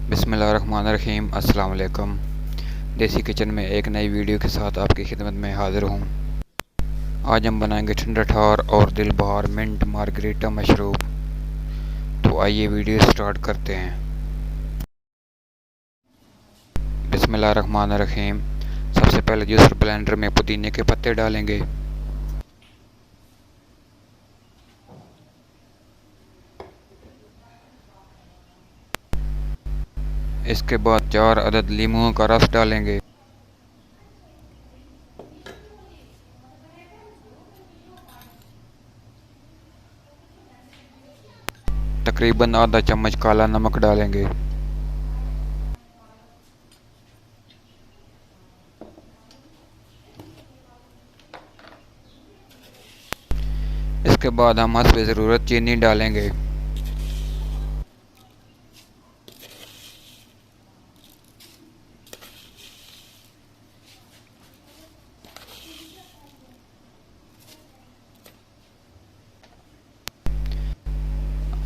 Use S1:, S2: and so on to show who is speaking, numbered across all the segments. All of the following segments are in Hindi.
S1: बिस्मिल्लाहिर्रहमानिर्रहीम। अस्सलाम वालेकुम। देसी किचन में एक नई वीडियो के साथ आपकी खिदमत में हाज़िर हूँ। आज हम बनाएंगे ठंडा ठार और दिल बहार मिंट मार्गरीटा मशरूब। तो आइए वीडियो स्टार्ट करते हैं। बिस्मिल्लाहिर्रहमानिर्रहीम। सबसे पहले जूसर ब्लेंडर में पुदीने के पत्ते डालेंगे। इसके बाद 4 अदद लीमू का रस डालेंगे। तकरीबन आधा चम्मच काला नमक डालेंगे। इसके बाद हम हस्ब ज़रूरत चीनी डालेंगे।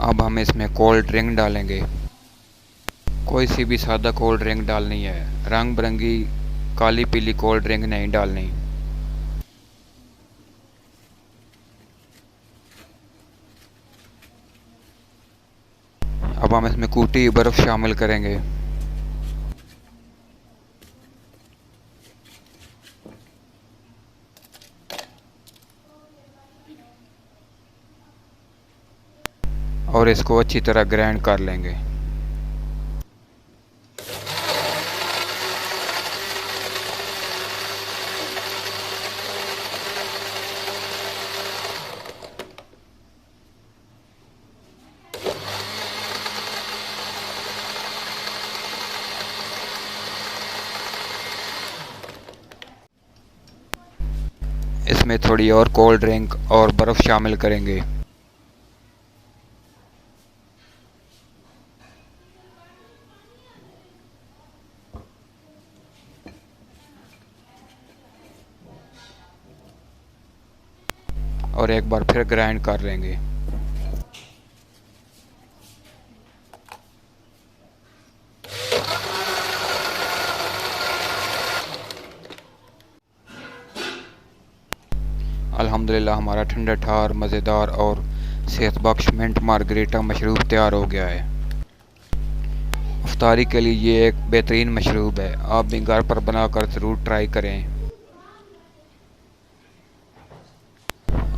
S1: अब हम इसमें कोल्ड ड्रिंक डालेंगे। कोई सी भी सादा कोल्ड ड्रिंक डालनी है, रंग बिरंगी काली पीली कोल्ड ड्रिंक नहीं डालनी। अब हम इसमें कूटी बर्फ़ शामिल करेंगे। और इसको अच्छी तरह ग्राइंड कर लेंगे। इसमें थोड़ी और कोल्ड ड्रिंक और बर्फ़ शामिल करेंगे। और एक बार फिर ग्राइंड कर लेंगे। अल्हम्दुलिल्लाह हमारा ठंडा ठार मज़ेदार और सेहत बख्श मिंट मार्गरीटा मशरूब तैयार हो गया है। इफ्तारी के लिए ये एक बेहतरीन मशरूब है। आप भी घर पर बनाकर ज़रूर ट्राई करें।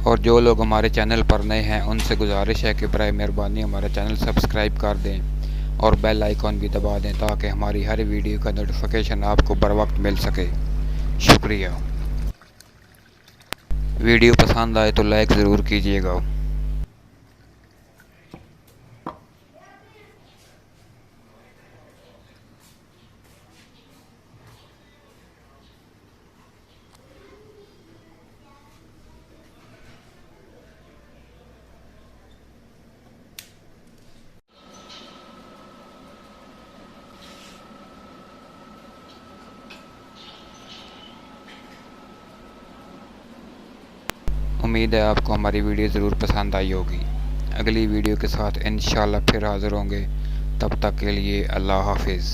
S1: और जो लोग हमारे चैनल पर नए हैं उनसे गुजारिश है कि बराए मेहरबानी हमारा चैनल सब्सक्राइब कर दें और बेल आइकॉन भी दबा दें ताकि हमारी हर वीडियो का नोटिफिकेशन आपको बर वक्त मिल सके। शुक्रिया। वीडियो पसंद आए तो लाइक ज़रूर कीजिएगा। उम्मीद है आपको हमारी वीडियो ज़रूर पसंद आई होगी। अगली वीडियो के साथ इंशाल्लाह फिर हाज़िर होंगे। तब तक के लिए अल्लाह हाफिज़।